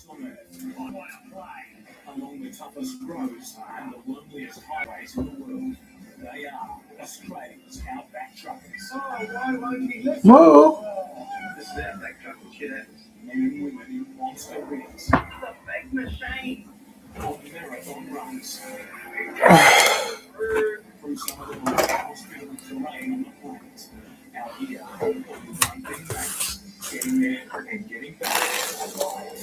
on Earth, on a plane, along the toughest roads and the loneliest highways in the world. They are Australia's outback truckers. Oh, why won't he listen? Whoa! This is outback truckers, shit happens. Men and women in monster rigs. The big machine. On marathon runs. Through some of the most hospitable terrain on the planet. Out here, all the one thing matters. Getting there and getting back alive.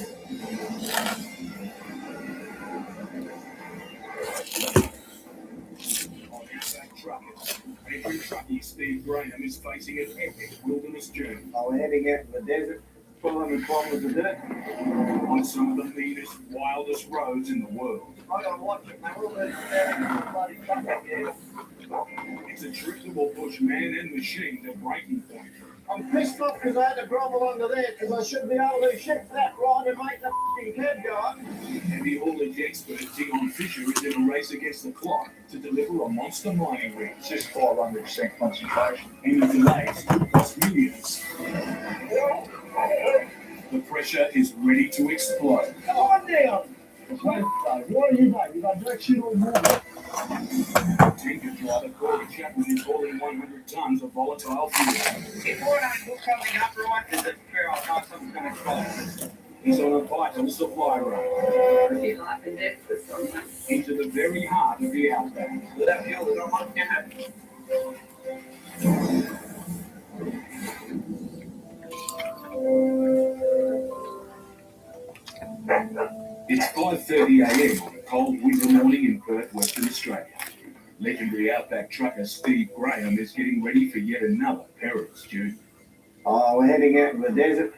On outback truckers, every truckie Steve Graham is facing an epic wilderness journey. We're heading out in the desert, 400 kilometres a day. On some of the meanest, wildest roads in the world. I gotta watch it, man. We'll be bloody truck out there. It's a trip to a bush man and machine to breaking point. I'm pissed off because I had to grovel under there because I should be able to shift that rod and make the f***ing curb go up. Heavy haulage expert Dion Fisher is in a race against the clock to deliver a monster mining rig. It's just 500% concentration. Any delays could cost millions. The pressure is ready to explode. Come on down! What are you doing? You've got direct shit all morning. Tanker driver Corey Chapman is hauling 100 tons of volatile fuel. If we're not coming up right, is it fair? I know something's going to cross. He's on a vital supply road. Pretty life and death for something. Into the very heart of the outback. Without fuel, there's not much to happen. It's 5:30 a.m. on a cold winter morning in Perth, Western Australia. Legendary outback trucker Steve Graham is getting ready for yet another perilous journey. We're heading out in the desert.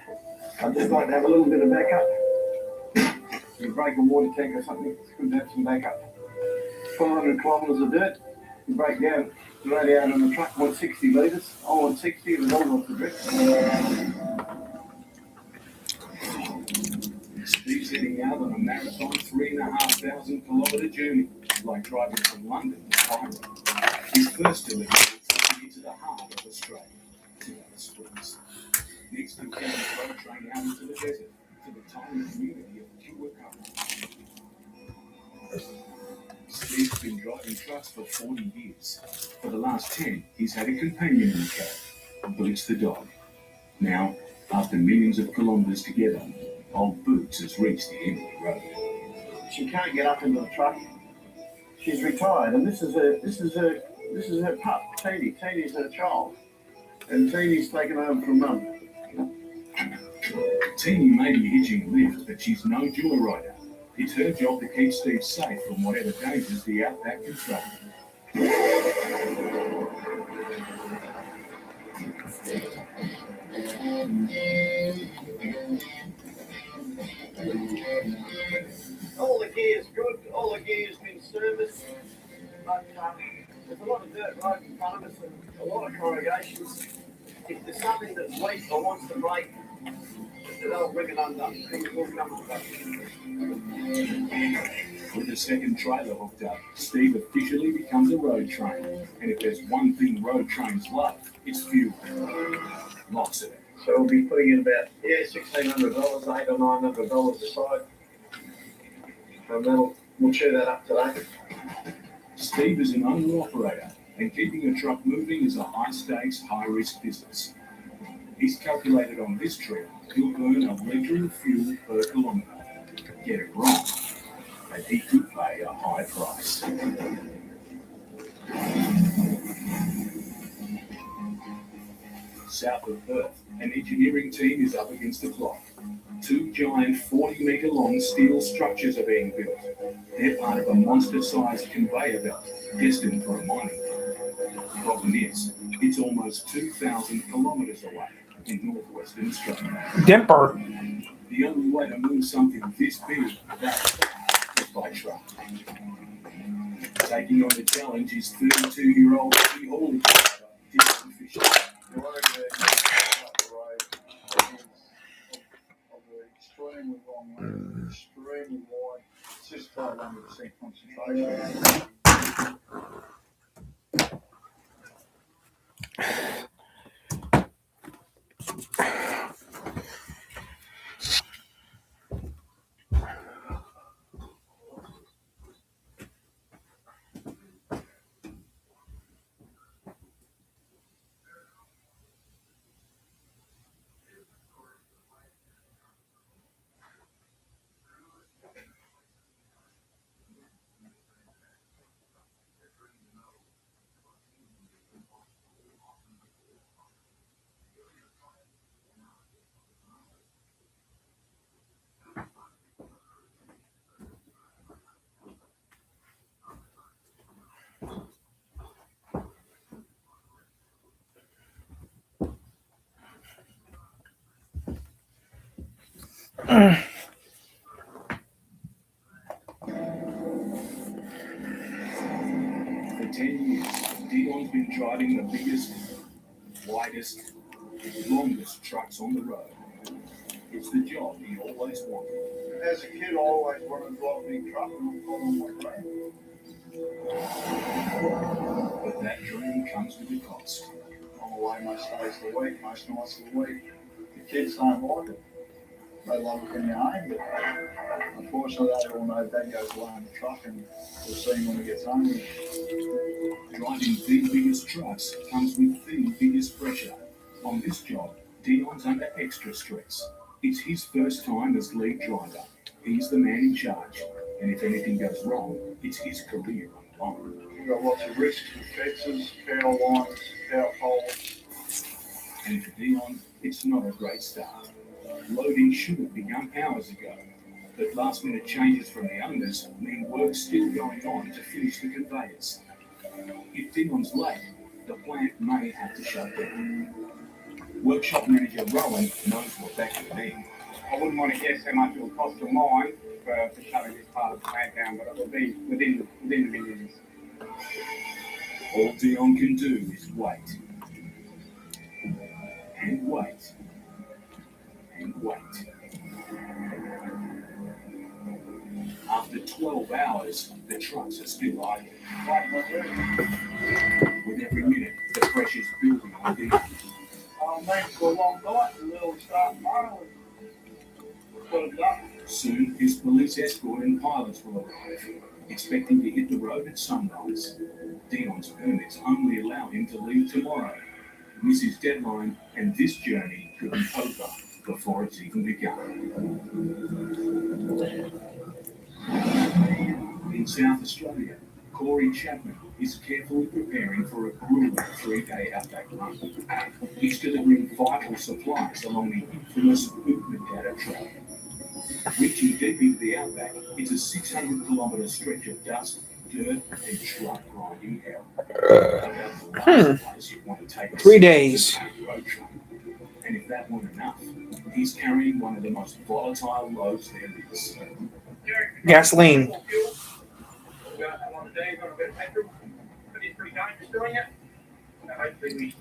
I'd just like to have a little bit of backup. You break a water tank or something, it's good to have some backup. 400 kilometres of dirt. You break down the radiator on the truck, 160 litres. I want 60, and all off the drip. Steve's heading out on a marathon 3,500 kilometre journey, like driving from London to Cairo. His first delivery is into the heart of Australia, to the Springs. Next, he carries the road train out into the desert, to the tiny community of Kiwakata. Steve's been driving trucks for 40 years. For the last 10, he's had a companion in the cab, but it's the dog. Now, after millions of kilometres together, Old Boots has reached the end of the road. She can't get up into the truck. She's retired, and this is her pup, Teeny. Teeny's her child, and Teeny's taken home from mum. Teeny may be hitching a lift, but she's no joyrider. It's her job to keep Steve safe from whatever dangers the outback can throw. All the gear's good, all the gear's been serviced, but there's a lot of dirt right in front of us and a lot of corrugations. If there's something that's weak or wants to break, they'll bring it undone. Things will come undone. With the second trailer hooked up, Steve officially becomes a road train. And if there's one thing road trains love, it's fuel. Lots of it. So we'll be putting in about $1,600, $800 or $900 aside. And we'll chew that up today. Steve is an owner-operator, and keeping a truck moving is a high-stakes, high-risk business. He's calculated on this trip he'll burn a litre of fuel per kilometre. Get it wrong, and he could pay a high price. South of Perth, an engineering team is up against the clock. Two giant 40-metre-long steel structures are being built. They're part of a monster-sized conveyor belt destined for a mining plant. Problem is, it's almost 2,000 kilometres away in northwestern Australia. Dimper. The only way to move something this big that far is by truck. Taking on the challenge is 32-year-old heavy haulage driver Dion Fisher. The road up the road is of an extremely long way, extremely wide. It's just 500% concentration. For 10 years, Dion's been driving the biggest, widest, longest trucks on the road. It's the job he always wanted. As a kid, I always wanted to drive a big truck and on my grand. But that dream comes with a cost. I'm away most days of the week, most nights of the week. The kids don't like it. They love it when you're home, but unfortunately they all know Dad goes away in the truck and we'll see him when he gets home. Driving the biggest trucks comes with the biggest pressure. On this job, Dion's under extra stress. It's his first time as lead driver. He's the man in charge, and if anything goes wrong, it's his career on line. We've got lots of risks with fences, power lines, power poles. And for Dion, it's not a great start. Loading should have begun hours ago, but last-minute changes from the owners mean work's still going on to finish the conveyors. If Dion's late, the plant may have to shut down. Workshop manager Rowan knows what that could mean. I wouldn't want to guess how much it will cost to mine for shutting this part of the plant down, but it will be within the millions. All Dion can do is wait. And wait. And wait. After 12 hours, the trucks are still idle. With every minute, the pressure's building on Dion. Thanks for a long night, and we'll start tomorrow. Put it up. Soon, his police escort and pilots will arrive, expecting to hit the road at sunrise. Dion's permits only allow him to leave tomorrow. Miss his deadline, and this journey could be over before it's even begun. In South Australia, Corey Chapman is carefully preparing for a grueling 3-day outback run. He's delivering vital supplies along the infamous Data Trail. Reaching deep into the outback, it's a 600-kilometre stretch of dust, dirt, and truck grinding hell. About the last place you want to take a 3 days. road trip. And if that weren't enough, he's carrying one of the most volatile loads there is. Gasoline. I'm on the day, got a bit of petrol, but it's pretty dangerous doing it. So hopefully we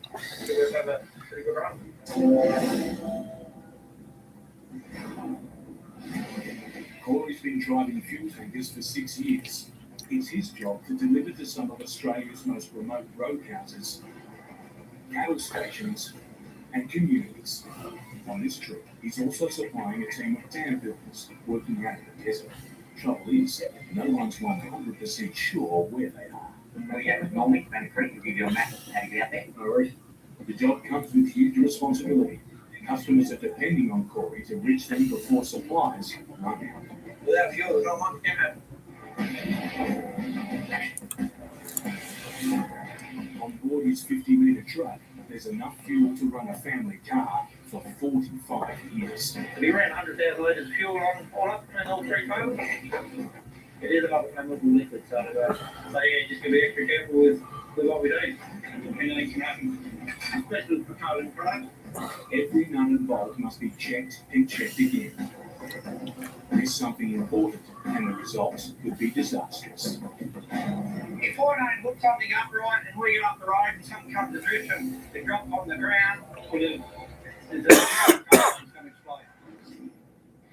will have a pretty good run. Corey's been driving fuel tankers for 6 years. It's his job to deliver to some of Australia's most remote roadhouses, cattle stations, and communities. On this trip, he's also supplying a team of dam builders working out in the desert. Trouble is, no one's 100% sure where they are. We get with normally Banner Creek to give you a map of how to get out there. All right. The job comes with huge responsibility. Customers are depending on Corey to reach them before supplies run out. Without fuel, there's not much to it. On board his 50-metre truck, there's enough fuel to run a family car for 45 years. We ran 100,000 litres of fuel on it in all three totals. It is another chemical liquid, so yeah, just gotta be extra careful with what we do. Anything can happen, especially for carbon product. Every nut and bolt must be checked and checked again. There's something important, and the results could be disastrous. If I don't hook something up right and we get up the road and something comes to drift and it drops on the ground, there's a going to explode.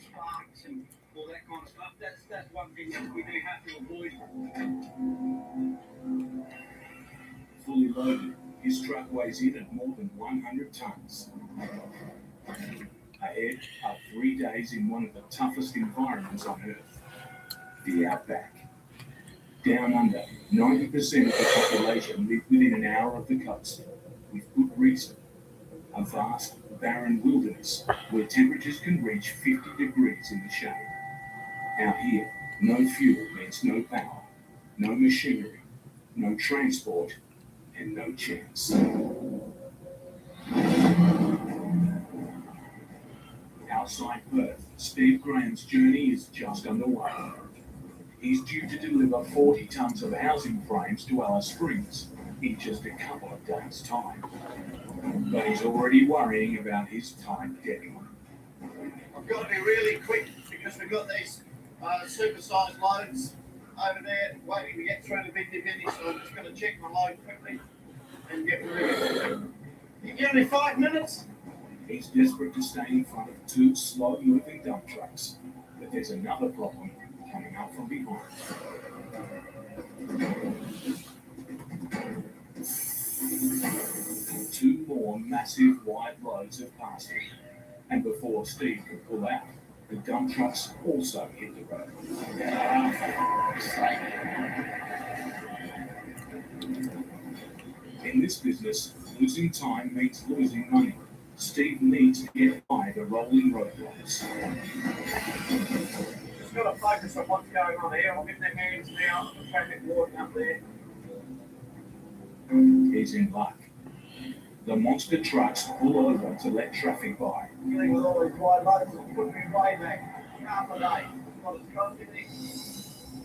Sparks and all that kind of stuff. That's one thing that we do have to avoid. Fully loaded, his truck weighs in at more than 100 tons. Ahead are 3 days in one of the toughest environments on Earth, the outback. Down under, 90% of the population live within an hour of the coast, with good reason. A vast, barren wilderness where temperatures can reach 50 degrees in the shade. Out here, no fuel means no power, no machinery, no transport, and no chance. Outside Perth, Steve Graham's journey is just underway. He's due to deliver 40 tons of housing frames to Alice Springs in just a couple of days' time. But he's already worrying about his time deadline. I've got to be really quick because we've got these supersized loads over there waiting to get through the bindy, so I'm just going to check my load quickly and get moving. You give me 5 minutes? He's desperate to stay in front of two slow-moving dump trucks, but there's another problem coming up from behind. Two more massive wide loads have passed him, and before Steve could pull out, the dump trucks also hit the road. In this business, losing time means losing money. Steve needs to get by the rolling roadblocks. Just got to focus on what's going on here. I'll get the hands now on the traffic warden up there. He's in luck. The monster trucks pull over to let traffic by. Dealing with all these wide loads will put me way back. Half a day. Not as confident.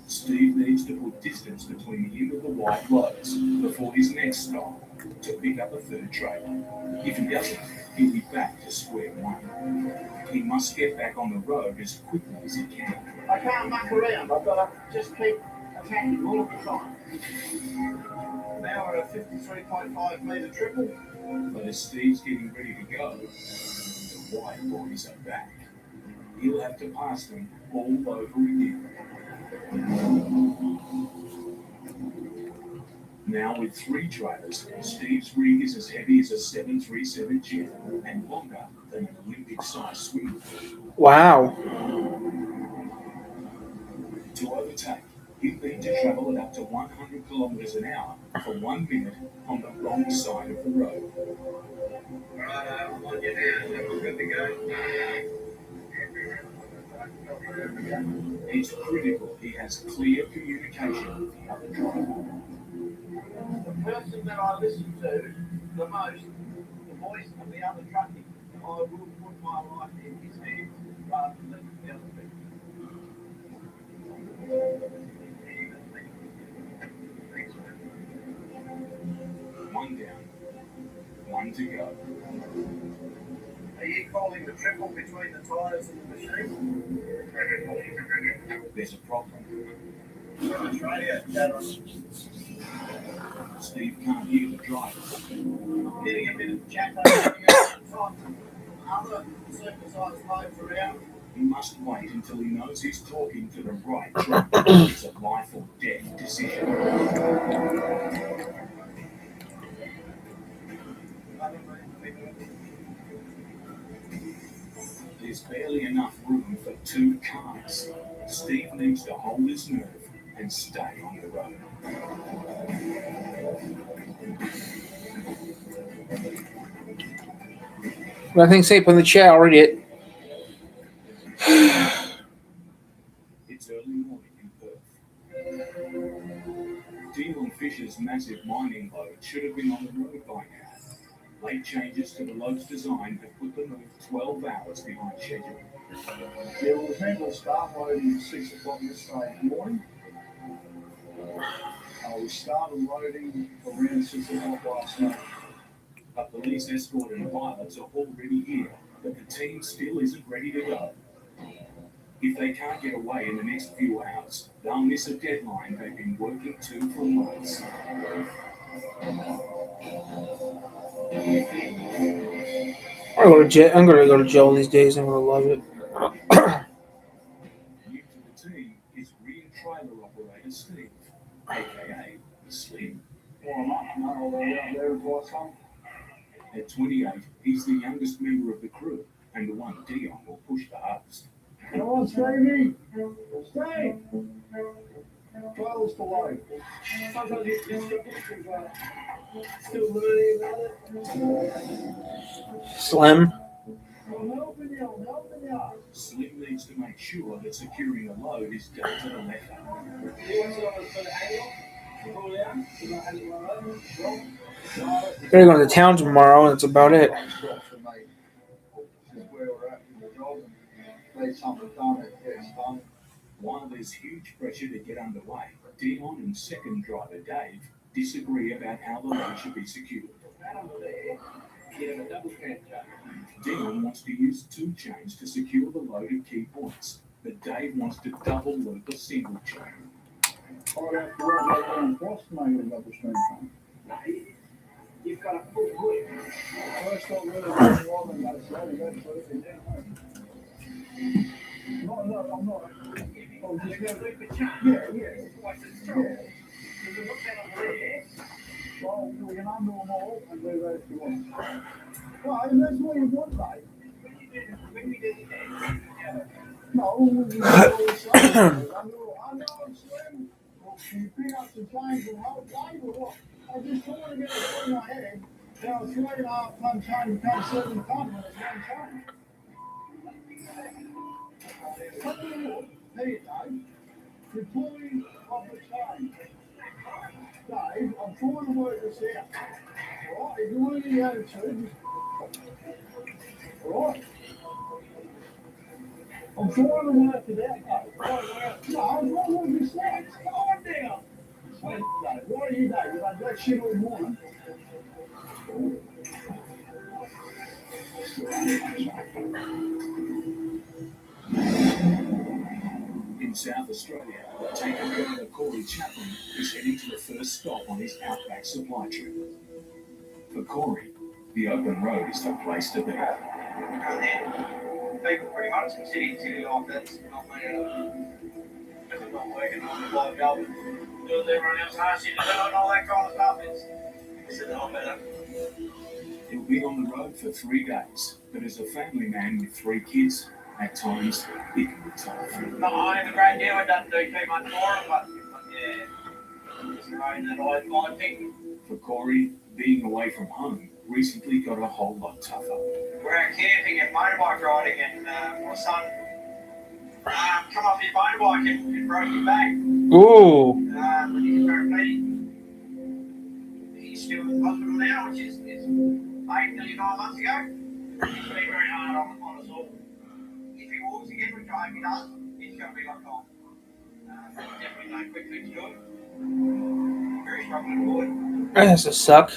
Steve needs to put distance between him and the wide loads before his next stop to pick up a third trailer. If he doesn't, he'll be back to square one. He must get back on the road as quickly as he can. I can't muck around. I've got to just keep attacking all of the time. Now we're at a 53.5 metre triple. But as Steve's getting ready to go, the white boys are back. He'll have to pass them all over again. Now with 3 trailers, Steve's rig is as heavy as a 737 jet and longer than an Olympic-sized swimming pool. Wow. To overtake, he'd need to travel at up to 100 kilometers an hour for 1 minute on the wrong side of the road. Right, I'm on you now. We're good to go. It's critical he has clear communication with the other driver. The person that I listen to the most, the voice of the other trucking, I will put my life in his hands rather than the other people. One down, one to go. Are you calling the triple between the tyres and the machine? There's a problem. That's radio. Steve can't hear the driver. I'm getting a bit of chat over here. Other supersized loads around. He must wait until he knows he's talking to the right truck. It's a life or death decision. There's barely enough room for 2 cars. Steve needs to hold his nerve and stay on the road. Nothing safe on the chat. I'll read it. It's early morning in Perth. Deal and Fisher's massive mining load should have been on the road by now. Late changes to the load's design have put the move 12 hours behind schedule. Yeah, well, the handle start loading at 6 o'clock yesterday morning. We started loading around 6 o'clock last night. A police escort and pilots are already here, but the team still isn't ready to go. If they can't get away in the next few hours, they'll miss a deadline they've been working to for months. I'm gonna go to jail these days. I'm gonna love it. New to the team is rear trailer operator Steve, aka Slim. Well, I'm not all the way up there before I come. At 28, he's the youngest member of the crew, and the one Dion will push the hardest. Come on, Stevie. Steve. 12's the load. Sometimes you still learning about it. Slim. I'm helping you. Slim needs to make sure that securing a load is done to the letter. They're going to town tomorrow, and that's about it. While there's huge pressure to get underway, Dion and second driver Dave disagree about how the load should be secured. Dion wants to use 2 chains to secure the load at key points, but Dave wants to double loop a single chain. I'd have to run that down across to make it a double string chain. You've got a full hood. First I really don't want to go slowly, absolutely down. No, I'm not. I'm just going to Loop a chain. yeah. Twice as strong. You can look at them there. Well, we can undo them all and do those two ones. Well, and that's what you want, mate. When we do that, No, we do all the same. Undo and slim. You pick up some chains and hold Dave or what? I was just trying to get it through my head. Now, a 3.5 ton chain becomes 7 ton when it's one chain. There you go. You're pulling off the chain. Dave, I'm trying to work this out. Alright, if you want any attitude, alright? I'm trying to work it out, Dave. No, I'm trying to work this out. Come on down. Wait, Dave, what are you doing? You've done that shit all morning. In South Australia, tanker driver Corey Chaplin is heading to the first stop on his outback supply trip. For Corey, the open road is the place to be. and then people pretty much can city off. That's not working on the live job. Doing everyone else asks you to do and all that kind of stuff. It's a lot better. He'll be on the road for 3 days, but as a family man with 3 kids, at times it can be tough. Not only the great deal, it doesn't do too much for them, but yeah, it's the road that I pick. For Corey, being away from home recently got a whole lot tougher. We're out camping and motorbike riding, and my son come off his motorbike and broke his back. Ooh. He's paraplegic. He's still in hospital now, which is nearly 9 months ago. He's been very hard on us all. If he walks again, which I hope he does, it's going to be like gone. Definitely no quick fix to it. Very struggling boy. That has to suck.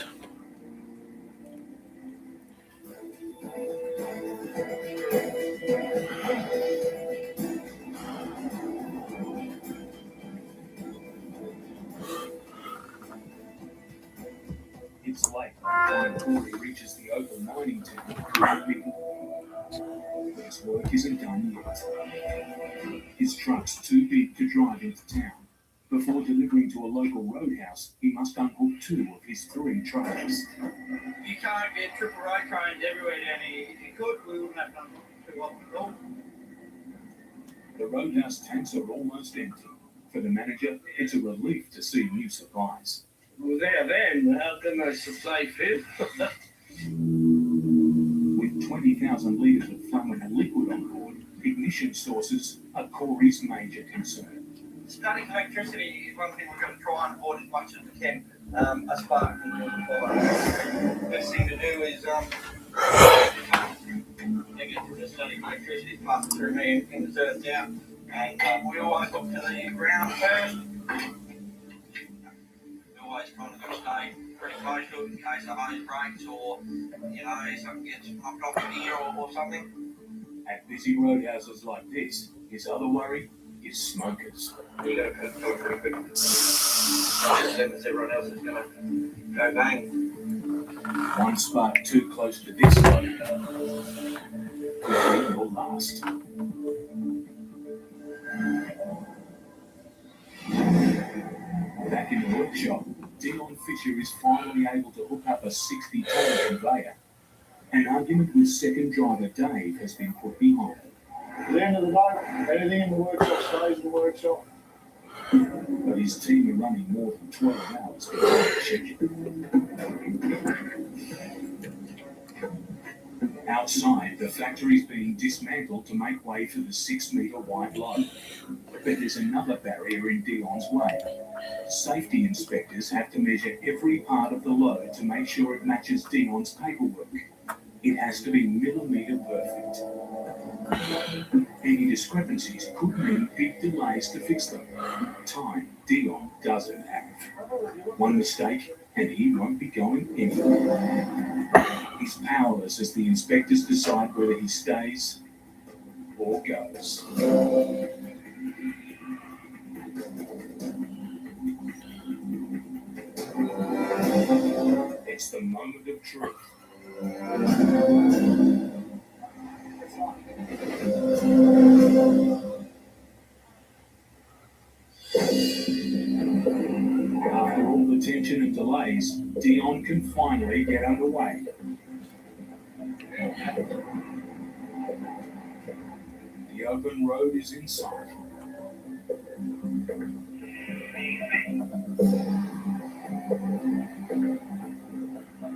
It's late when Corey reaches the open mining town. His work isn't done yet. His truck's too big to drive into town. Before delivering to a local roadhouse, he must unhook 2 of his 3 trailers. You can't get triple road trains everywhere down here. If you could, we wouldn't have done too often at all. The roadhouse tanks are almost empty. For the manager, it's a relief to see new supplies. Without them, how can they stay fit? With 20,000 litres of flammable liquid on board, ignition sources are Corey's major concern. Starting electricity is one thing we're going to try and avoid as much as we can. A spark can cause a fire. Best thing to do is get the static electricity passing through me and the earth down. And we always look to the ground first. We always kind of got to stay pretty close to it in case the hose breaks or, something gets popped off in here or something. At busy roadhouses like this, his other worry is smokers. You got to put it pretty quick. As soon as everyone else is going to go bang. One spark too close to this load could be your last. Back in the workshop, Dion Fisher is finally able to hook up a 60-ton conveyor. An argument with second driver Dave has been put behind. At the end of the day, anything in the workshop stays in the workshop. But his team are running more than 12 hours behind schedule. Outside, the factory is being dismantled to make way for the 6-metre wide load. But there's another barrier in Dion's way. Safety inspectors have to measure every part of the load to make sure it matches Dion's paperwork. It has to be millimetre perfect. Any discrepancies could mean big delays to fix them. Time Dion doesn't have. One mistake and he won't be going anywhere. He's powerless as the inspectors decide whether he stays or goes. It's the moment of truth. After all the tension and delays, Dion can finally get underway. The open road is in sight.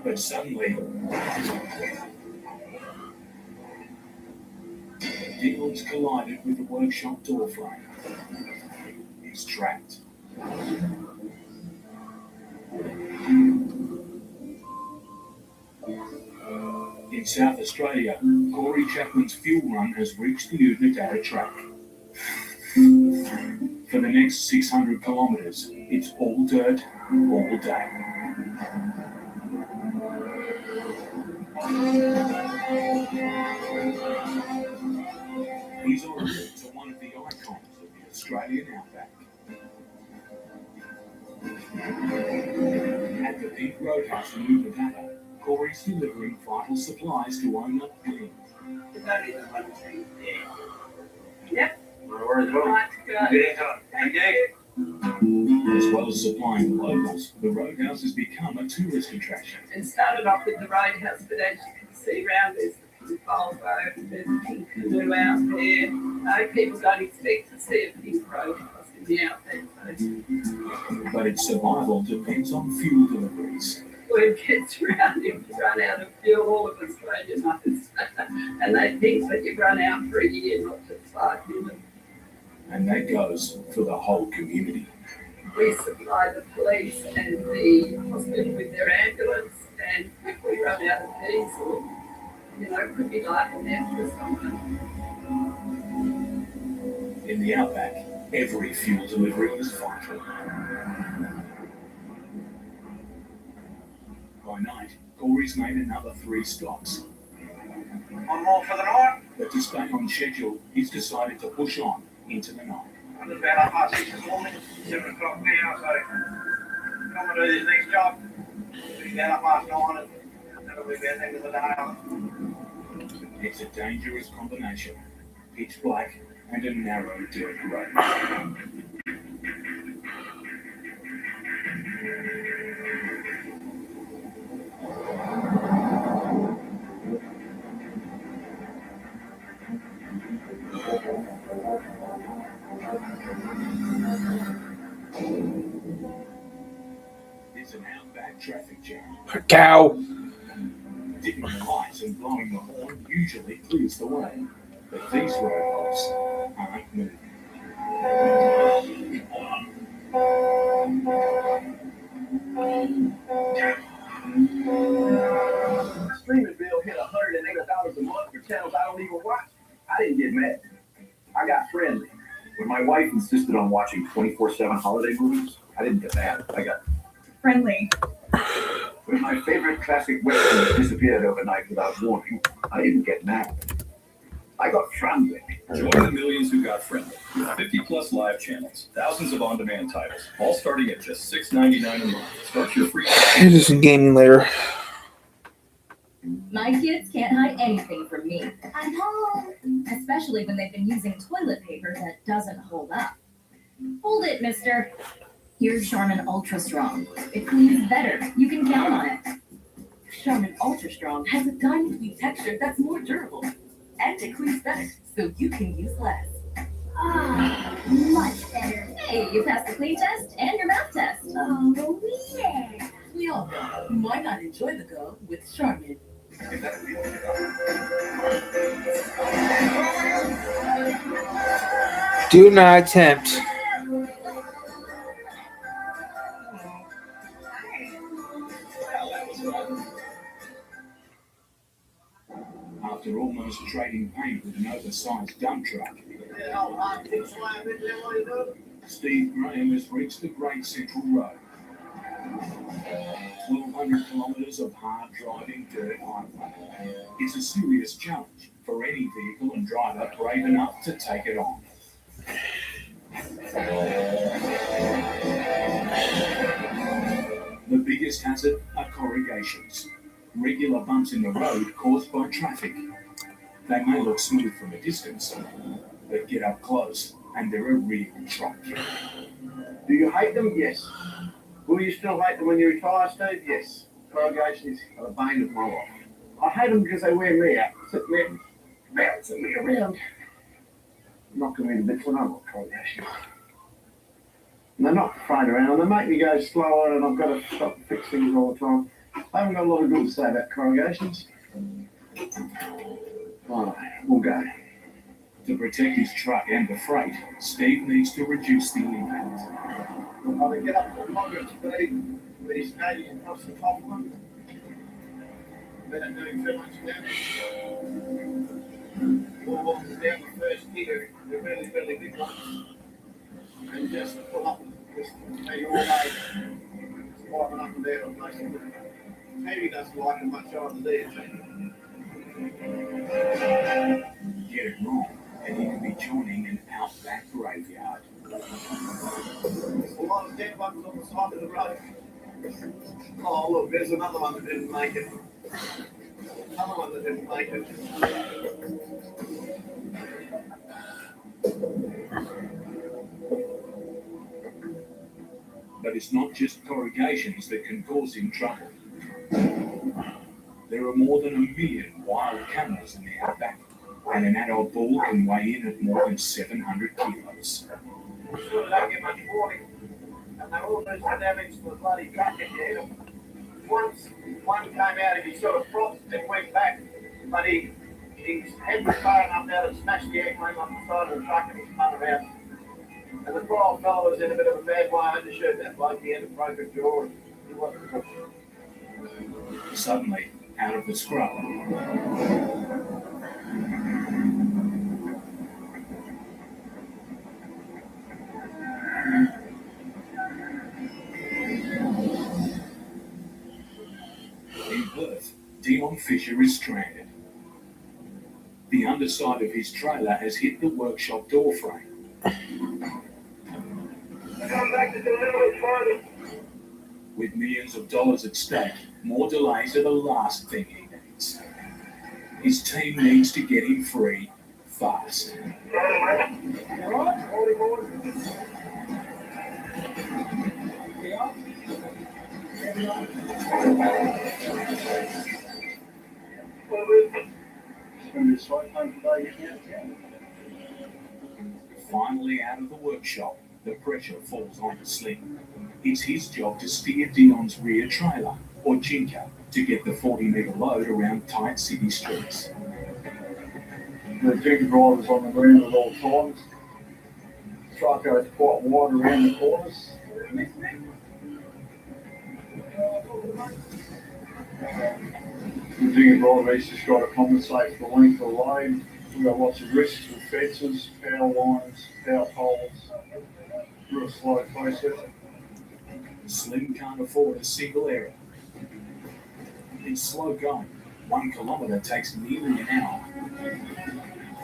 But suddenly, Dion's collided with the workshop door frame. He's trapped. In South Australia, Corey Chapman's fuel run has reached the Udnadatta track. For the next 600 kilometres, it's all dirt, all day. He's en route to one of the icons of the Australian outback. At the Pink Roadhouse in Udnadatta, Corey's delivering vital supplies to owner Glenn. Yep. Where's home? Right, Get in touch. As well as supplying the locals, the Roadhouse has become a tourist attraction. And started off with the Roadhouse, but as you can see around, there's the pink Volvo, there's the pink canoe out there. No, people don't expect to see a pink Roadhouse in the outback. But its survival depends on fuel deliveries. Word gets around, if you run out of fuel, all of Australia knows. And they think that you've run out for a year, not just 5 minutes. And that goes for the whole community. We supply the police and the hospital with their ambulance, and if we run out of diesel, it could be life and death for someone. In the outback, every fuel delivery is vital. By night, Corey's made another 3 stops. One more for the night. But to stay on schedule, he's decided to push on into the night. It was about 6:30 this morning, 7 o'clock now, so I'm going to do this next job. It's about 9:30, and that'll be about the end of the day. It's a dangerous combination. Pitch black and a narrow dirt road. It's an outback traffic jam. Cow. Dipping the lights and blowing the horn usually clears the way, but these roadhogs aren't moving. Streaming bill hit $180 a month for channels I don't even watch. I didn't get mad. I got friendly. When my wife insisted on watching 24/7 holiday movies, I didn't get mad. I got friendly. When my favorite classic westerns disappeared overnight without warning, I didn't get mad. I got friendly. Join the millions who got friendly with 50+ live channels, thousands of on-demand titles, all starting at just $6.99 a month. Start your free. It is some gaming later. My kids can't hide anything from me. I'm home. Especially when they've been using toilet paper that doesn't hold up. Hold it, mister. Here's Charmin Ultra Strong. It cleans better. You can count on it. Charmin Ultra Strong has a diamond-y texture that's more durable. And it cleans better, so you can use less. Ah, much better. Hey, you passed the clean test and your mouth test. Oh, yeah. We all know. Why not enjoy the go with Charmin? Do not attempt. After almost trading paint with an oversized dump truck, Steve Graham has reached the Great Central Road. 1,200 kilometres of hard driving dirt highway. It's a serious challenge for any vehicle and driver brave enough to take it on. The biggest hazard are corrugations, regular bumps in the road caused by traffic. They may look smooth from a distance, but get up close and they're a real truck killer. Do you hate them? Yes. Will you still hate them when you retire, Steve? Yes. Corrugations are the bane of my life. I hate them because they wear me out, sit me, bouncing me around. Knocking me to bits when I'm not corrugation. And they're not thrown around, and they make me go slower, and I've got to stop and fix things all the time. I haven't got a lot of good to say about corrugations. Alright, we'll go. To protect his truck and the freight, Steve needs to reduce the impact. I'll get up to 100 speed, be skating across the top of them. Better doing too much damage. We'll walk down the first hitter, the really, really big ones. And just pull up, just take all day, climbing up and down and making it. Maybe he doesn't like it much either, do you? Get it wrong, and he could be joining an outback graveyard. There's a lot of dead ones on the side of the road. Oh, look, there's another one that didn't make it. Another one that didn't make it. But it's not just corrugations that can cause him trouble. There are more than 1 million wild camels in the outback, and an adult bull can weigh in at more than 700 kilos. Sure, they don't get much warning. And they all do some damage to the bloody truck if you hit them. Once one came out of his sort of props and went back, but his head was far enough out and smashed the egg ring on the side of the truck and he spun around. And the poor old fellow was in a bit of a bad way. I had to shoot that bloke. He had a broken jaw and he wasn't good. Suddenly, out of the scrub, in Perth, Dion Fisher is stranded. The underside of his trailer has hit the workshop door frame. Come back to deliver it for me. With millions of dollars at stake, more delays are the last thing he needs. His team needs to get him free fast. Finally out of the workshop, the pressure falls on Slim. It's his job to steer Dion's rear trailer, or Jinker, to get the 40-metre load around tight city streets. The Jinker driver's on the ground at all times. The truck goes quite wide around the corners. The Jinker driver has just got to compensate for the length of the load. We've got lots of risks with fences, power lines, power poles. Real slow process. Slim can't afford a single error. It's slow going. 1 kilometre takes nearly an hour.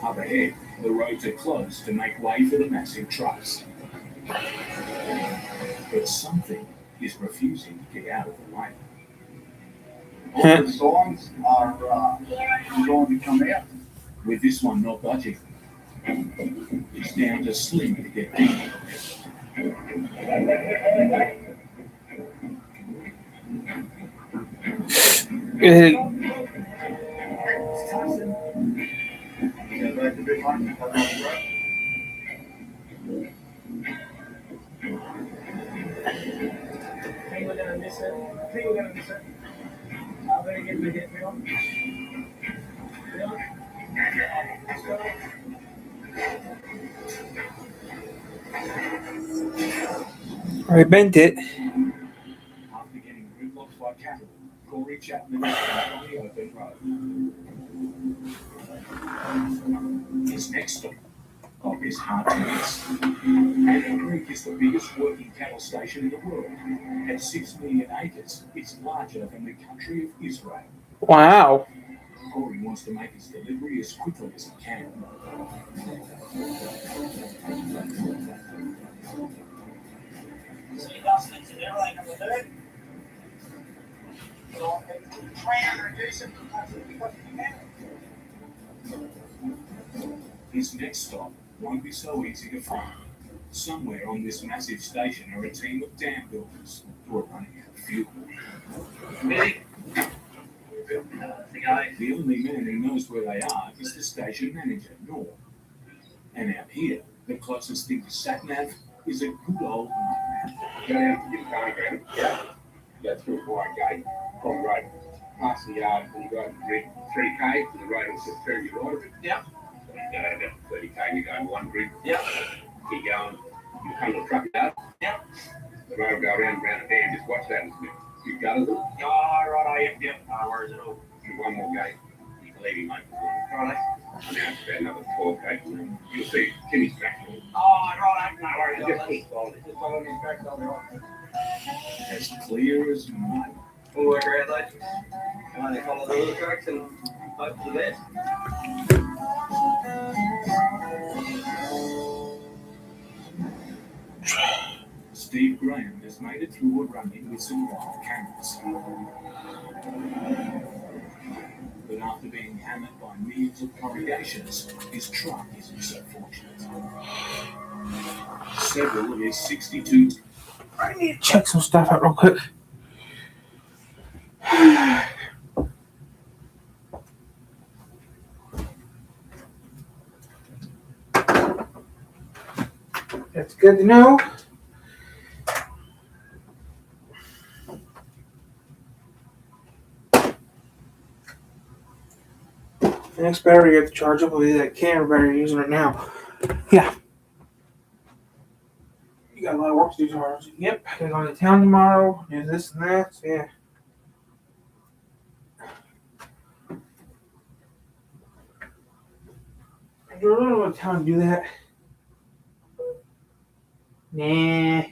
Up ahead, the roads are closed to make way for the massive trucks. But something is refusing to get out of the way. All the signs are designed to come out. With this one not budging, it's down to Slim to get deep. Think we're gonna miss it. I think we're gonna miss it. How very good we get, Leon? Leon? Let's go. I bent it. After getting gridlocked by cattle, Corey Chapman is back on the open road. His next stop, It's hard to miss. And Creek is the biggest working cattle station in the world. At 6 million acres, it's larger than the country of Israel. Wow. Corey wants to make his delivery as quickly as he can. So you got things to do like I'm doing. So try and reduce it as much as you can. His next stop won't be so easy to find. Somewhere on this massive station are a team of dam builders who are running out of fuel. Really? The only man who knows where they are is the station manager, Norm. And out here, the closest thing to sat-nav is a good old map. Go down to get diagram. Yeah. You go through a wide gate, from road, past the yard, and you go to grid 3K, and the road will sit fairly right of it. Yeah. So you go about 30K, and you go in one grid. Yeah. Keep going, you come to the truck yard. Yeah. The road will go around the bend, just watch that and you gutters it. Oh, right, yeah. No worries at all. And one more gate, you can leave him mate. Right. And now it's about another 12 gates, and you'll see Timmy's back. Oh, right, no worries. Just keep following it. Just following these tracks, I'll be right. As clear as mud. We'll work around those. Can only follow the little tracks and hope for the best. Steve Graham has made it through a run-in with some wild cameras. But after being hammered by millions of corrugations, his truck isn't so fortunate. Several of his 62... I need to check some stuff out real quick. That's good to know. The next battery you have to charge up will be that camera battery you're using right now. Yeah. You got a lot of work to do tomorrow. Yep. Gotta go to town tomorrow. Do this and that. So yeah. I don't really want to town to do that. Nah.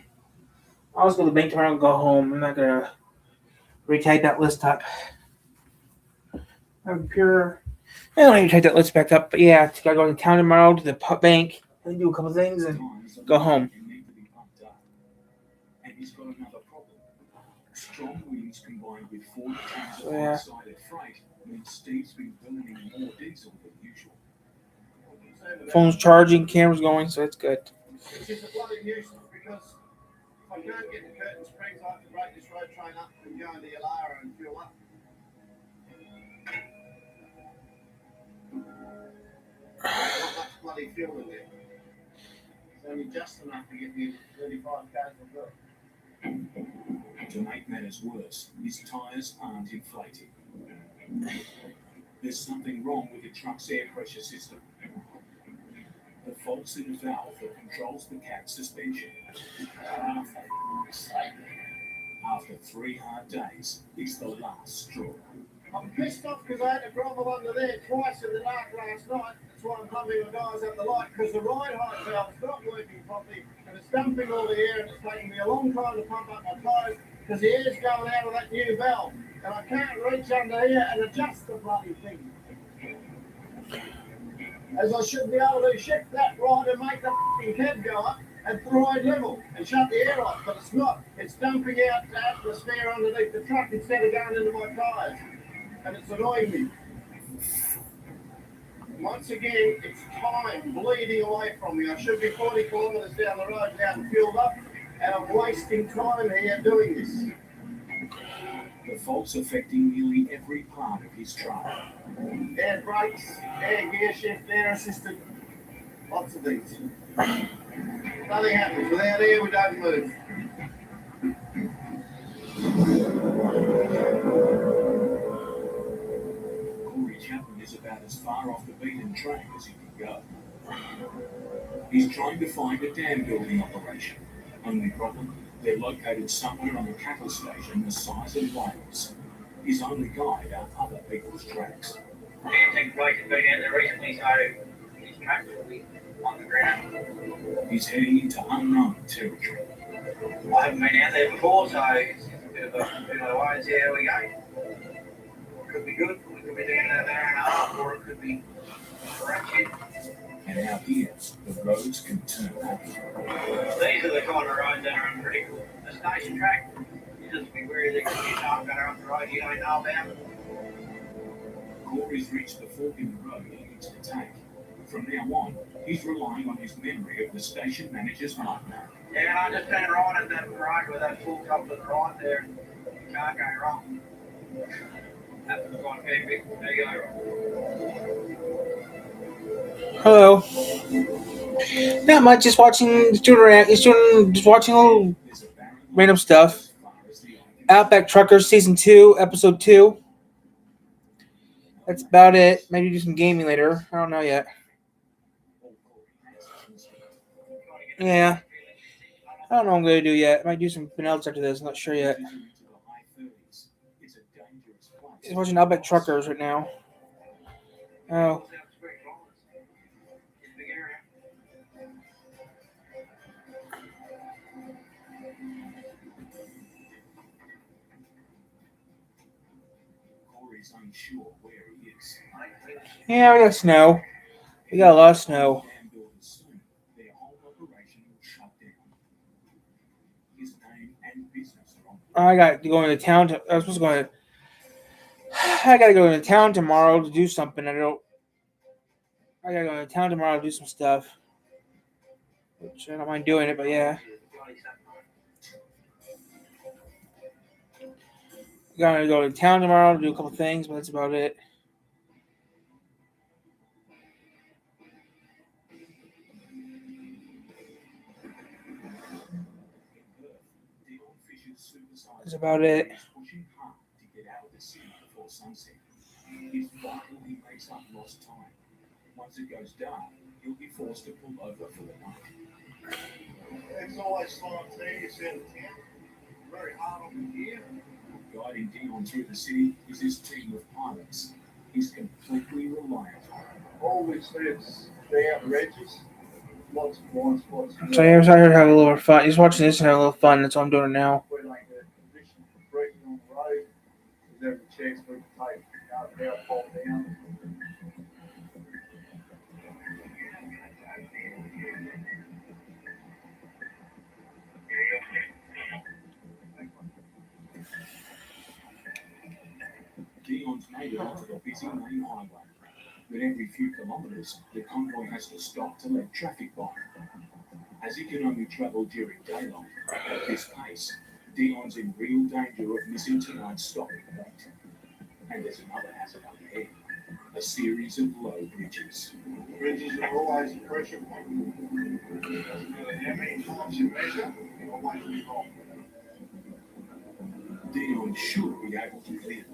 I'll just go to the bank tomorrow and go home. I'm not gonna retake that list up. I'm pure. I don't need to take that list back up, but yeah, I gotta go to town tomorrow to the bank and do a couple things and go home. And he's got another problem. Strong winds combined with 40 tons of Yeah. high-sided freight means Steve's been burning more diesel than usual. Phone's charging, camera's going, so it's good. It's just a bloody nuisance because if I can't get the curtain springs, I have to break this road train up and go into Yalara and fuel up. Not much bloody fuel in there. It's only just enough to get me 35 k's of fuel. To make matters worse, his tyres aren't inflating. There's something wrong with the truck's air pressure system. The fault's in the valve that controls the cat's suspension. After 3 hard days, it's the last straw. I'm pissed off because I had to grovel under there twice in the dark last night. That's why I'm pumping the guys at the light, because the ride height valve's not working properly and it's dumping all the air and it's taking me a long time to pump up my tyres because the air's going out of that new valve and I can't reach under here and adjust the bloody thing. As I should be able to shift that right and make the f***ing cab go up and ride level and shut the air off, but it's not. It's dumping out the atmosphere underneath the truck instead of going into my tyres. And it's annoying me. Once again, it's time bleeding away from me. I should be 40 kilometres down the road now and fueled up, and I'm wasting time here doing this. The fault's affecting nearly every part of his truck. Air brakes, air gear shift, air assisted, lots of things. Nothing happens. Without air, we don't move. Corey Chapman is about as far off the beaten track as he can go. He's trying to find a dam building operation. Only problem, they're located somewhere on a cattle station the size of Wales. His only guide are other people's tracks. Dancing place has been out there recently, so it's actually on the ground. He's heading into unknown territory. I haven't been out there before, so it's a bit of a way to see how we go. It could be good, we could be doing an hour and a half, or it could be ratchet. And out here, the roads can turn heavy. These are the kind of roads that are unpredictable. The station track, you just be wary there could be something that are on the road you don't know about. Corey's reached the fork in the road he needs to take. From now on, he's relying on his memory of the station manager's mark map. Yeah, and I just turned right at that road with that full top to the right there. You can't go wrong. That's quite perfect. There you go. Hello. Not much. Just watching. Just watching a little random stuff. Outback Truckers Season 2, Episode 2. That's about it. Maybe do some gaming later. I don't know yet. Yeah. I don't know what I'm going to do yet. I might do something else after this. I'm not sure yet. Just watching Outback Truckers right now. Oh. Corey's unsure where he is. Yeah, we got snow. We got a lot of snow. Their whole operation will shut down. His name and business are on. I got to go into town. I was supposed to go in. I got to go into town tomorrow to do something. I got to go into town tomorrow to do some stuff. Which I don't mind doing it, but yeah. Got to go to town tomorrow to do a couple things, but that's about it. That's about it. Pushing hard to get out of the city before sunset. It's vital he makes up lost time. Once it goes dark, he'll be forced to pull over for the night. It's always slow and tedious out of town. Very hard on the gear. Guiding Dion through the city is his team of pilots. He's completely reliant on them. All we see is the outrageous. Lots of blind spots. So yeah, I was out here having a little fun. Just watching this and having a little fun. That's what I'm doing now. We don't get conditions for braking on the road. There's every chance we can take out, fall down. Dion's made it onto the busy main highway. But every few kilometres, the convoy has to stop to let traffic by. As he can only travel during daylight, at this pace, Dion's in real danger of missing tonight's stopping point. And there's another hazard up ahead, a series of low bridges. Bridges are always a pressure point. Doesn't matter how many times you measure, you always be wrong. Dion should be able to clear them.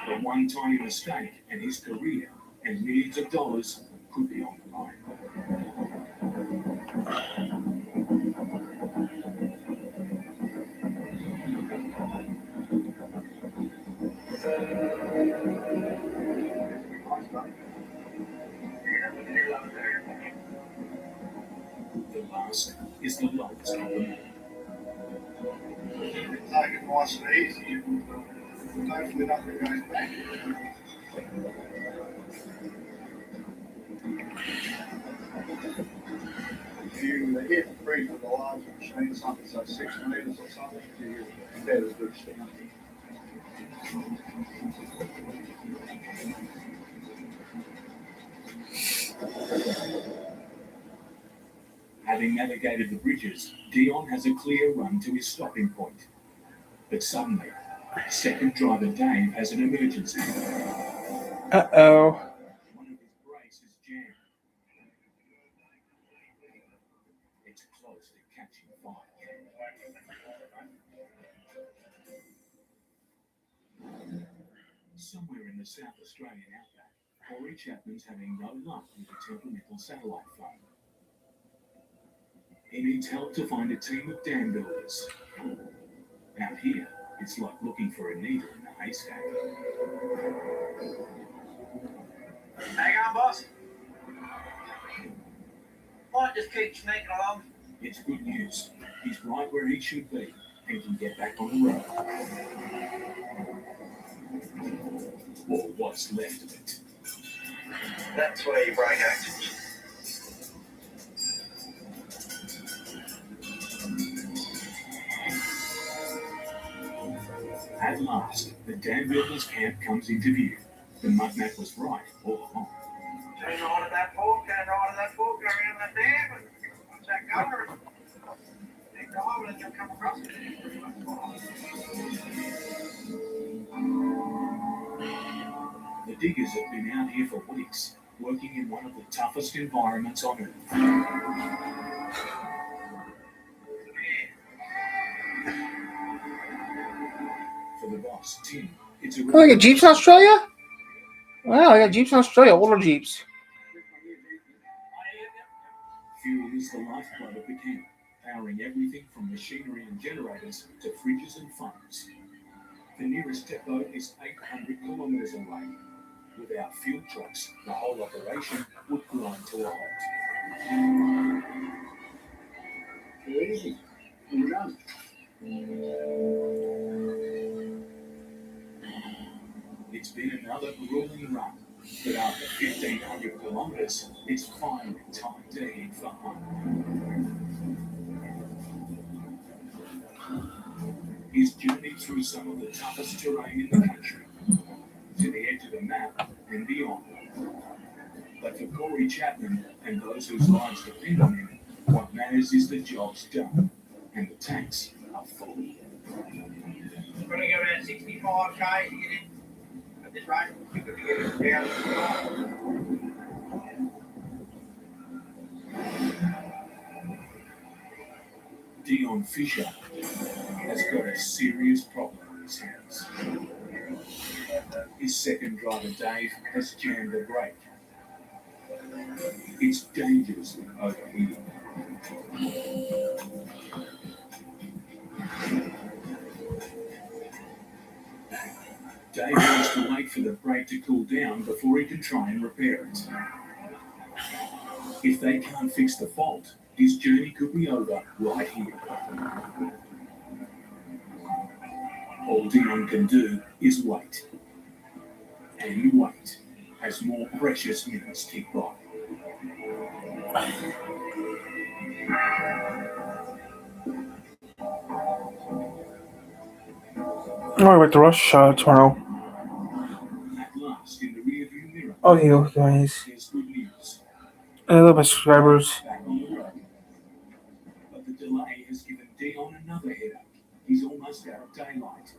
But one tiny mistake and his career and millions of dollars could be on the line. The last is the lowest of them. Take it nice and easy. Hopefully nothing goes back. If you hit the bridge with a large machine, something so 6 metres or something, you better do stand. Having navigated the bridges, Dion has a clear run to his stopping point. But suddenly, second driver Dave has an emergency. Uh-oh. One of his brakes is jammed. It's close to catching fire. Somewhere in the South Australian outback, Corey Chapman's having no luck with a temperamental satellite phone. He needs help to find a team of dam builders. Out here, it's like looking for a needle in a haystack. Hang on, boss. Might just keep sneaking along. It's good news. He's right where he should be and can get back on the road. Or what's left of it. That's where you break actions. At last, the Dan Builder's camp comes into view. The mudmat was right all along. Turn right of that fork, go around that dam, and watch that cover. And go over and you'll come across it. The diggers have been out here for weeks, working in one of the toughest environments on Earth. For the boss, Tim, it's a Oh, I got Jeeps in Australia? Wow, I got Jeeps in Australia, older Jeeps. Fuel is the lifeblood of the camp, powering everything from machinery and generators to fridges and phones. The nearest depot is 800 kilometers away. Without fuel trucks, the whole operation would grind to a halt. Easy. You're done. It's been another grueling run, but after 1,500 kilometers, it's finally time to head for home. He's journeyed through some of the toughest terrain in the country, to the edge of the map and beyond. But for Corey Chapman and those whose lives depend on him, what matters is the job's done and the tanks are full. We're going to go about 65k to get in at this rate. We're going to get it down. Dion Fisher has got a serious problem on his hands. His second driver, Dave, has jammed the brake. It's dangerously overheating. Dave wants to wait for the brake to cool down before he can try and repair it. If they can't fix the fault, his journey could be over right here. All Dion can do is wait. And wait as more precious minutes tick by. Oh, with the rush tomorrow. At last, in the rearview mirror, Oh, you guys. there's good news. I love my subscribers. Back on the road. But the delay has given Dion another headache. He's almost out of daylight.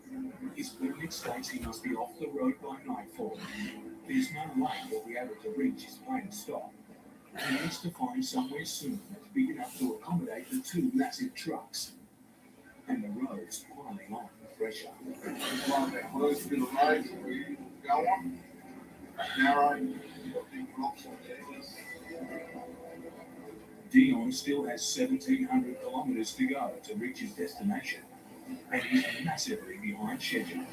His permit states he must be off the road by nightfall. There's no way he'll be able to reach his plane stop. He needs to find somewhere soon that's big enough to accommodate the two massive trucks. And the road's piling on with pressure. It's like that close to the road where you go on. Narrow, you've got big rocks on there. Dion still has 1,700 kilometers to go to reach his destination, and he's massively behind schedule.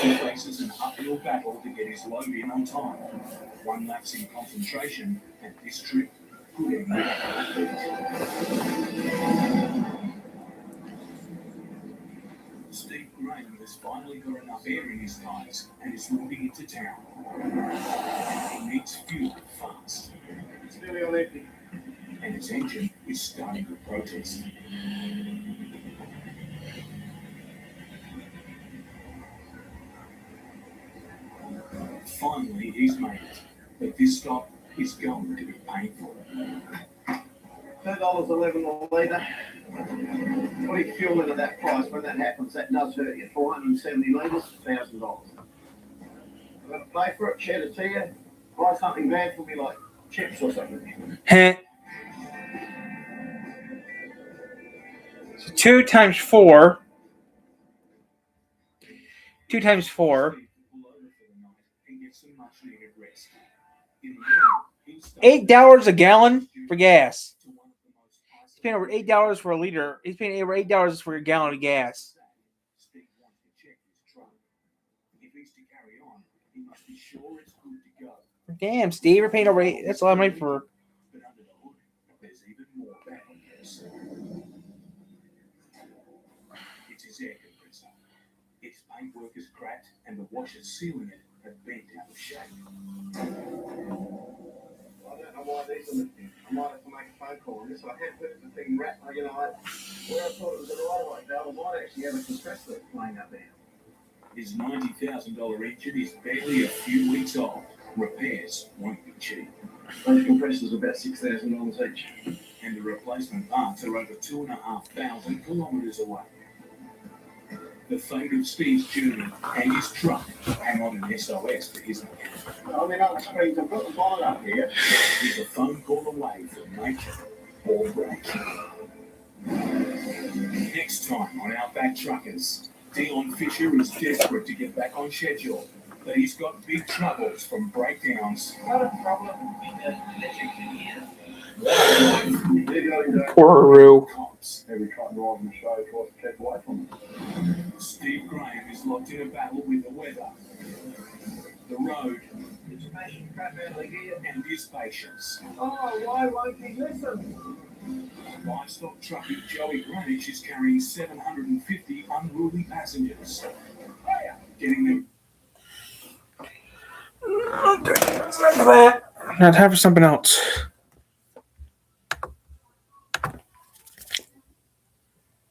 He faces an uphill battle to get his load in on time. One lapse in concentration, and this trip could end with a heartbeat. Steve Graham has finally got enough air in his tires and is moving into town. He needs fuel fast. It's nearly on empty. And his engine is starting to protest. Finally, he's made it, but this stop is going to be painful. $2.11 a litre. Putting fuel into that price, when that happens, that does hurt you. 470 litres, $1,000. I'm going to pay for it, shed it to you, buy something bad for me like chips or something. Heh. So 2 times 4. 2 times 4. $8 a gallon for gas. He's paying over $8 for a liter. He's paying over $8 for a gallon of gas. Damn, Steve, you're paying over $8. That's a lot of money for. more battle gas. It's his air compressor. Its paintwork is cracked, and the washers sealing it have bent out of shape. I don't know why these are lifting. I might have to make a phone call on this. I had heard the thing wrapped, where I thought it was a right valve, I might actually have a compressor playing up there. His $90,000 engine is barely a few weeks old. Repairs won't be cheap. Those compressors are about $6,000 each. And the replacement parts are over 2,500 kilometres away. The fate of Steve's journey and his truck hang on an SOS for his mechanic. I'm in other screens. I've got the bonnet up here. He's a phone call away from nature or break. Next time on Outback Truckers, Dion Fisher is desperate to get back on schedule, but he's got big troubles from breakdowns. Not a problem with the electric in here. Poor Roo. Cops. Every truck driver in the show tries to keep away from them. Steve Graham is locked in a battle with the weather, the road, Information crap out of gear. and his patience. Oh, why won't he listen? Livestock trucker Joey Greenwich is carrying 750 unruly passengers. Getting them. Now time for something else.